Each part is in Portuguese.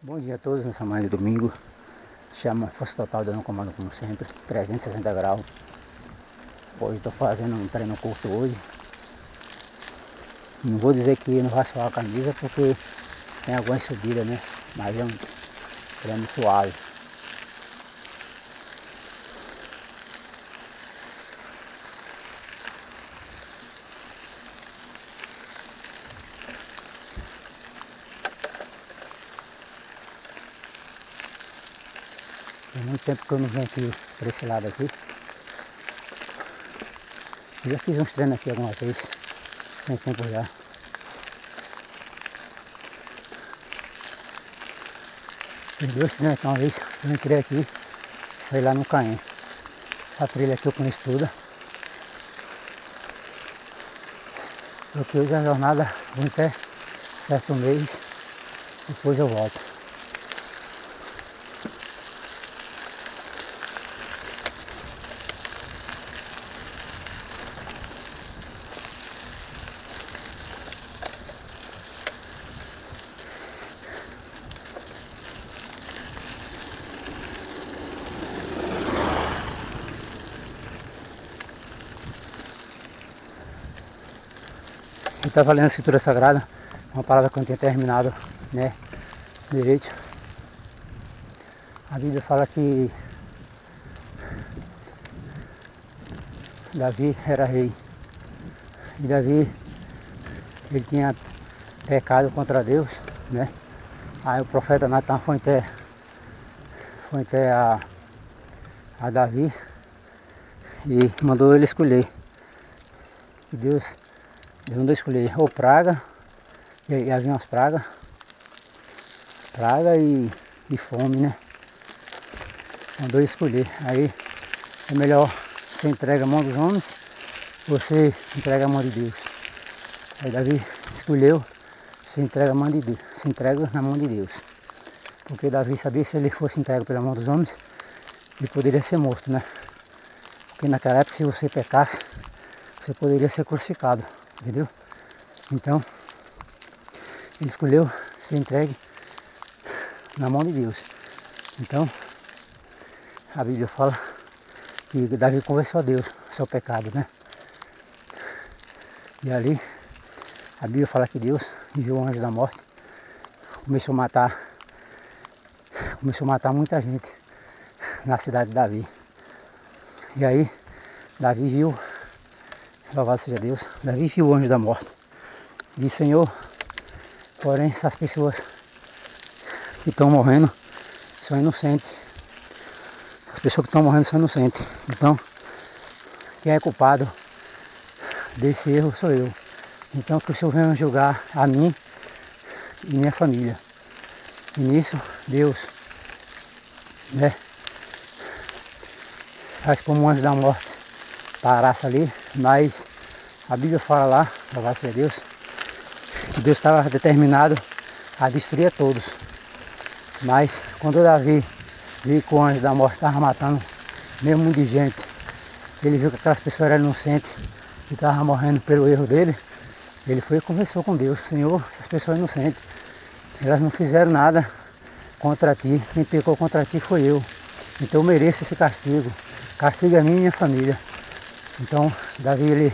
Bom dia a todos nessa manhã de domingo. Chama Força Total dando comando como sempre, 360 graus. Hoje estou fazendo um treino curto hoje. Não vou dizer que não vai suar a camisa porque tem algumas subidas, né? Mas é um treino suave. Tem muito tempo que eu não venho aqui por esse lado aqui. Eu já fiz uns treinos aqui algumas vezes. Tem tempo já. Fiz 2 treinos aqui uma vez. Eu entrei aqui e saí lá no Caém. Essa trilha aqui eu conheço toda. Porque hoje a jornada vem até certo mês. Depois eu volto. Eu estava lendo a Escritura Sagrada, uma palavra que eu não tinha terminado, né, direito. A Bíblia fala que Davi era rei. E Davi, ele tinha pecado contra Deus, né? Aí o profeta Natan foi até a Davi e mandou ele escolher. E Deus mandou escolher ou praga, e havia umas praga e fome, né? Mandou escolher. Aí é melhor você entrega a mão dos homens, você entrega a mão de Deus. Aí Davi escolheu se entrega a mão de Deus, se entrega na mão de Deus. Porque Davi sabia que se ele fosse entregue pela mão dos homens, ele poderia ser morto, né? Porque naquela época, se você pecasse, você poderia ser crucificado, entendeu? Então, ele escolheu ser entregue na mão de Deus. Então, a Bíblia fala que Davi conversou a Deus o seu pecado, né? E ali, a Bíblia fala que Deus enviou o anjo da morte, começou a matar muita gente na cidade de Davi. E aí, Davi viu, louvado seja Deus, Davi viu o anjo da morte. Disse: Senhor, porém essas pessoas que estão morrendo são inocentes. As pessoas que estão morrendo são inocentes. Então, quem é culpado desse erro sou eu. Então que o Senhor venha julgar a mim e minha família. E nisso, Deus, né, faz como um anjo da morte parasse ali, mas a Bíblia fala lá, louvado seja Deus, que Deus estava determinado a destruir a todos. Mas quando Davi viu que o anjo da morte estava matando meio mundo de gente, ele viu que aquelas pessoas eram inocentes e estavam morrendo pelo erro dele, ele foi e conversou com Deus: Senhor, essas pessoas inocentes, elas não fizeram nada contra ti, quem pecou contra ti foi eu, então eu mereço esse castigo, castiga a mim e minha família. Então Davi, ele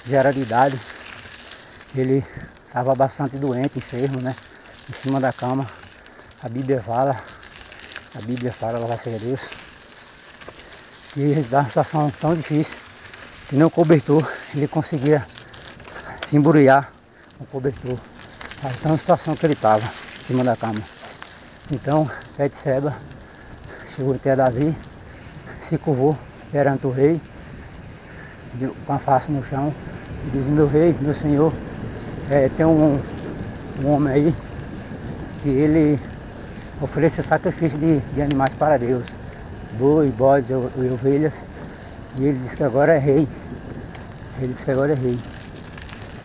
já era de idade, ele estava bastante doente, enfermo, né, em cima da cama. A Bíblia fala, louvado seja Deus, que ele estava numa situação tão difícil que nem o cobertor ele conseguia se embrulhar com o cobertor. A tão situação que ele estava em cima da cama. Então Betseba chegou até Davi, se curvou perante o rei, com a face no chão, e disse: meu rei, meu senhor, tem um homem aí que ele oferece o sacrifício de animais para Deus, boi, bodes e ovelhas, e ele disse que agora é rei.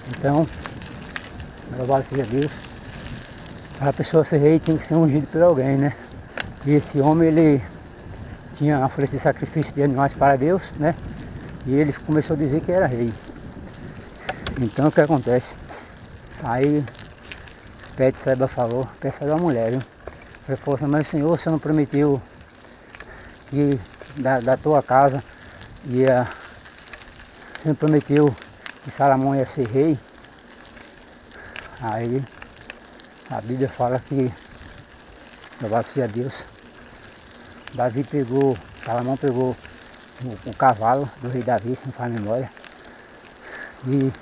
Então, louvado seja Deus, para a pessoa ser rei tem que ser ungido por alguém, né? E esse homem, ele tinha oferecido sacrifício de animais para Deus, né? E ele começou a dizer que era rei. Então o que acontece? Aí Betseba falou, Betseba é uma mulher, viu? Reforça, mas Senhor, o Senhor não prometeu que da tua casa ia. O Senhor prometeu que Salomão ia ser rei. Aí a Bíblia fala que, louvado seja Deus, Salomão pegou o cavalo do rei Davi, se não faz memória, e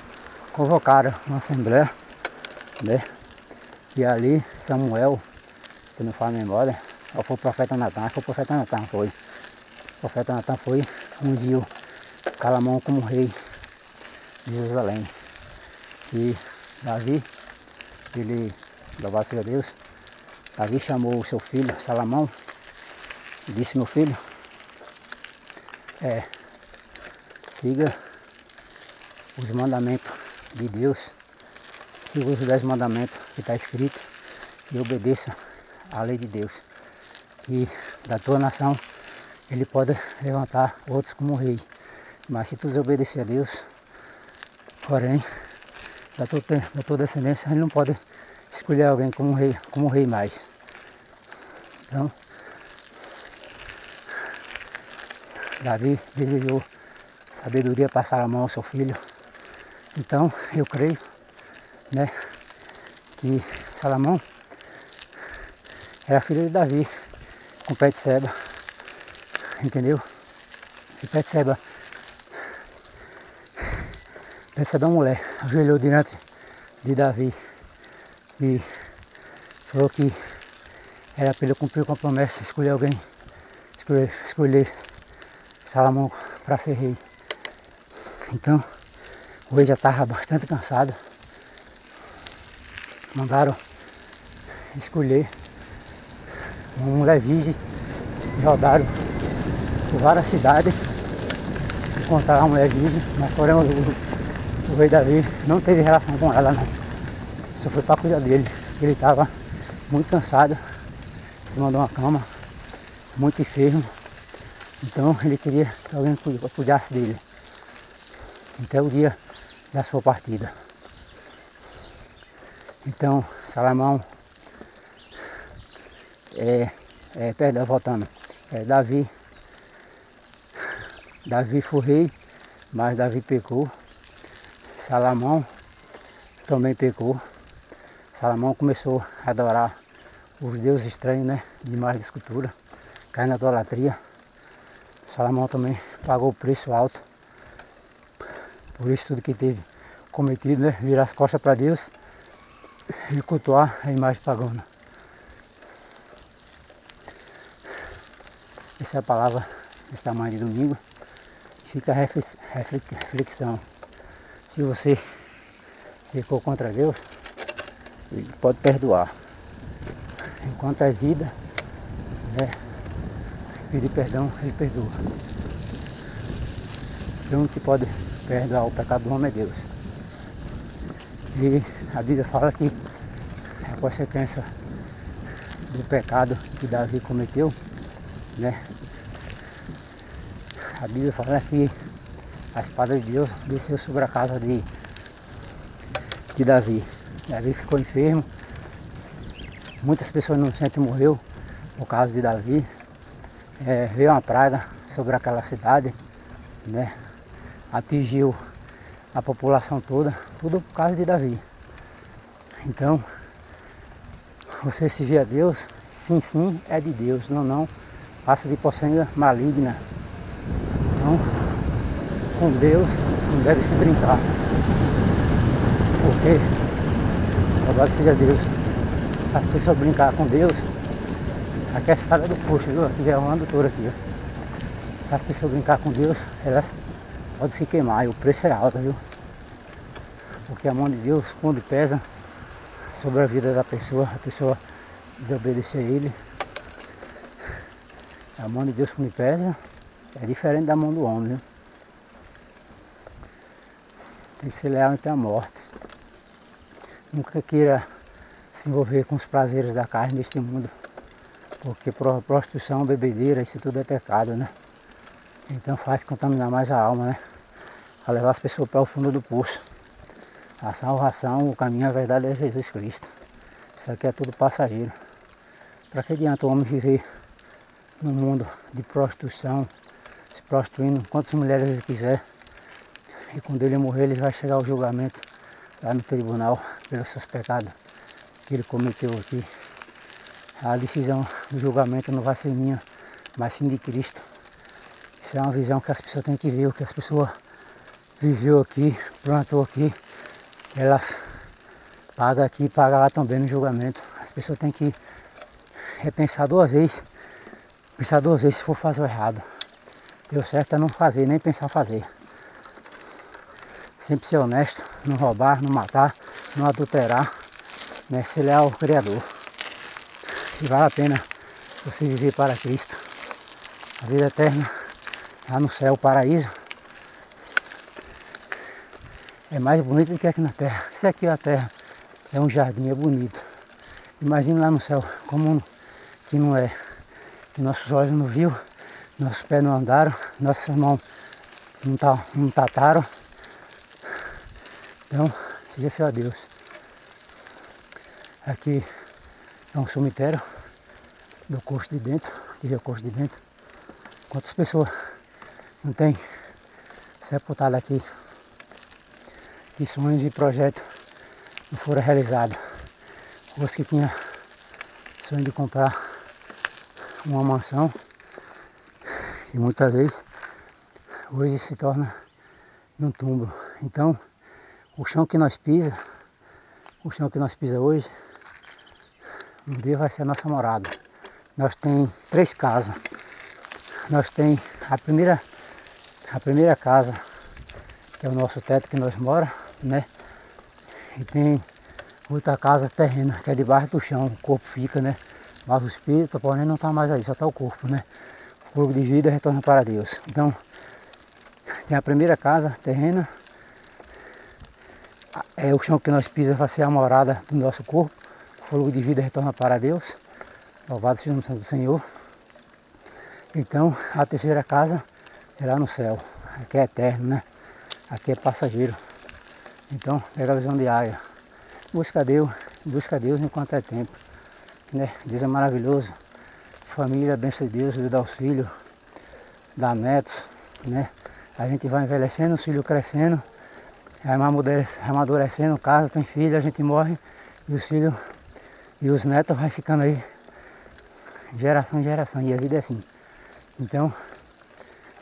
convocaram uma assembleia, né? E ali Samuel, se não faz memória, ou foi o profeta Natan, acho que o profeta Natan foi. O profeta Natan foi, ungiu Salomão como rei de Jerusalém. E Davi, ele, louvado seja Deus, Davi chamou o seu filho Salomão e disse: meu filho, siga os mandamentos de Deus, siga os 10 mandamentos que está escrito e obedeça à lei de Deus. E da tua nação ele pode levantar outros como rei, mas se tu desobedecer a Deus, porém, da tua descendência, ele não pode escolher alguém como rei mais. Então, Davi desejou sabedoria para Salomão, seu filho. Então, eu creio, né, que Salomão era filho de Davi, com Betseba, entendeu? Se Betseba é uma mulher, ajoelhou diante de Davi e falou que era para ele cumprir com a promessa, escolher alguém, escolher Salomão para ser rei. Então, o rei já estava bastante cansado. Mandaram escolher uma mulher virgem e rodaram por várias cidades, encontraram a mulher virgem, mas porém o rei Davi não teve relação com ela, não. Só foi para cuidar dele. Ele estava muito cansado, se mandou uma cama, muito enfermo. Então ele queria que alguém cuidasse dele até o dia da sua partida. Então Salomão, voltando, Davi foi rei, mas Davi pecou. Salomão também pecou. Salomão começou a adorar os deuses estranhos, né? De imagem de escultura, caiu na idolatria. Salomão também pagou o preço alto por isso tudo que teve cometido, né? Virar as costas para Deus e cultuar a imagem pagana. Essa é a palavra desse tamanho de domingo. Fica a reflexão. Se você pecou contra Deus, Ele pode perdoar. Enquanto é vida, né, pedir perdão, Ele perdoa. O único que pode perdoar o pecado do homem é Deus. E a Bíblia fala que a consequência do pecado que Davi cometeu, né? A Bíblia fala que a espada de Deus desceu sobre a casa de Davi. Davi ficou enfermo. Muitas pessoas inocentes morreram por causa de Davi. Veio uma praga sobre aquela cidade, né? Atingiu a população toda, tudo por causa de Davi. Então, você se vê a Deus, sim, é de Deus, não, passa de poçanga maligna. Então, com Deus não deve se brincar. Porque, louvado seja Deus, se as pessoas brincar com Deus, aqui é a estrada do posto, viu? Aqui já é uma doutora aqui, ó. Se as pessoas brincar com Deus, elas podem se queimar, e o preço é alto, viu? Porque a mão de Deus, quando pesa sobre a vida da pessoa, a pessoa desobedecer a Ele, a mão de Deus quando pesa é diferente da mão do homem, viu? Tem que ser leal até a morte. Nunca queira se envolver com os prazeres da carne deste mundo, porque prostituição, bebedeira, isso tudo é pecado, né? Então faz contaminar mais a alma, né? A levar as pessoas para o fundo do poço. A salvação, o caminho, a verdade é Jesus Cristo. Isso aqui é tudo passageiro. Para que adianta o homem viver num mundo de prostituição, se prostituindo quantas mulheres ele quiser, e quando ele morrer ele vai chegar ao julgamento lá no tribunal pelos seus pecados que ele cometeu aqui. A decisão do julgamento não vai ser minha, mas sim de Cristo. Isso é uma visão que as pessoas têm que ver, o que as pessoas viveu aqui, plantou aqui, elas pagam aqui e pagam lá também no julgamento. As pessoas têm que repensar duas vezes, pensar duas vezes se for fazer o errado. Deu certo é não fazer, nem pensar fazer. Sempre ser honesto, não roubar, não matar, não adulterar, né? Ser leal ao Criador. E vale a pena você viver para Cristo. A vida eterna, lá no céu, o paraíso, é mais bonito do que aqui na terra. Se aqui a terra é um jardim, é bonito. Imagina lá no céu, como que não é. Que nossos olhos não viu, nossos pés não andaram, nossas mãos não tataram. Então, seja fiel a Deus. Aqui é um cemitério do curso de dentro, que é o curso de dentro. Quantas pessoas não tem sepultado aqui, que sonhos e projetos não foram realizados. Os que tinham sonho de comprar uma mansão, e muitas vezes hoje se torna num túmulo. Então, o chão que nós pisa hoje, um dia vai ser a nossa morada. Nós tem 3 casas. Nós tem a primeira casa, que é o nosso teto que nós mora, né? E tem outra casa terrena, que é debaixo do chão, o corpo fica, né? Mas o espírito, porém, não está mais aí, só está o corpo, né? O corpo de vida retorna para Deus. Então, tem a primeira casa terrena, é o chão que nós pisamos vai ser a morada do nosso corpo, o fogo de vida retorna para Deus, louvado seja o nome do Senhor. Então, a terceira casa é lá no céu, aqui é eterno, né? Aqui é passageiro. Então, pega a visão diária, busca Deus enquanto é tempo, né? Deus é maravilhoso, família, bênção de Deus, Deus dá os filhos, dá netos, né? A gente vai envelhecendo, os filhos crescendo, amadurecendo, casa, tem filho, a gente morre, e os filhos e os netos vai ficando aí, geração em geração, e a vida é assim. Então,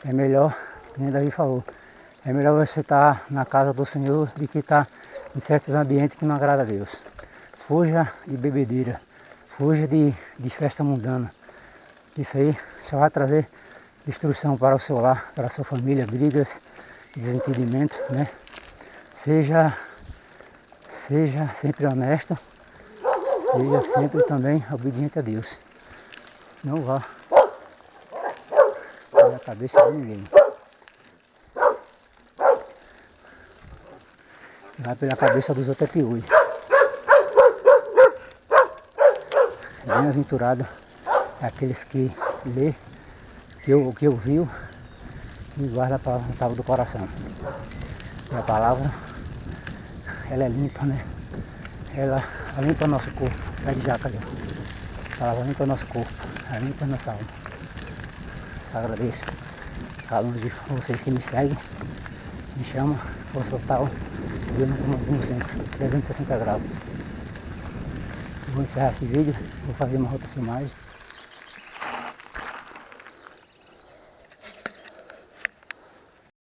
é melhor, como Davi falou, é melhor você estar na casa do Senhor do que estar em certos ambientes que não agrada a Deus. Fuja de bebedeira, fuja de festa mundana. Isso aí só vai trazer destruição para o seu lar, para a sua família, brigas, desentendimento, né? Seja sempre honesto, seja sempre também obediente a Deus. Não vá na cabeça de ninguém. Vai pela cabeça dos outros é piolho. Bem-aventurado é aqueles que lê, que ouviu e guarda a palavra do coração. E a palavra, ela é limpa, né? Ela limpa nosso corpo. Pede jaca já. A palavra limpa nosso corpo, ela limpa nossa alma. Só agradeço a cada um de vocês que me seguem, me chama, força total, eu não como sempre, 360 graus. Eu vou encerrar esse vídeo, vou fazer uma outra filmagem.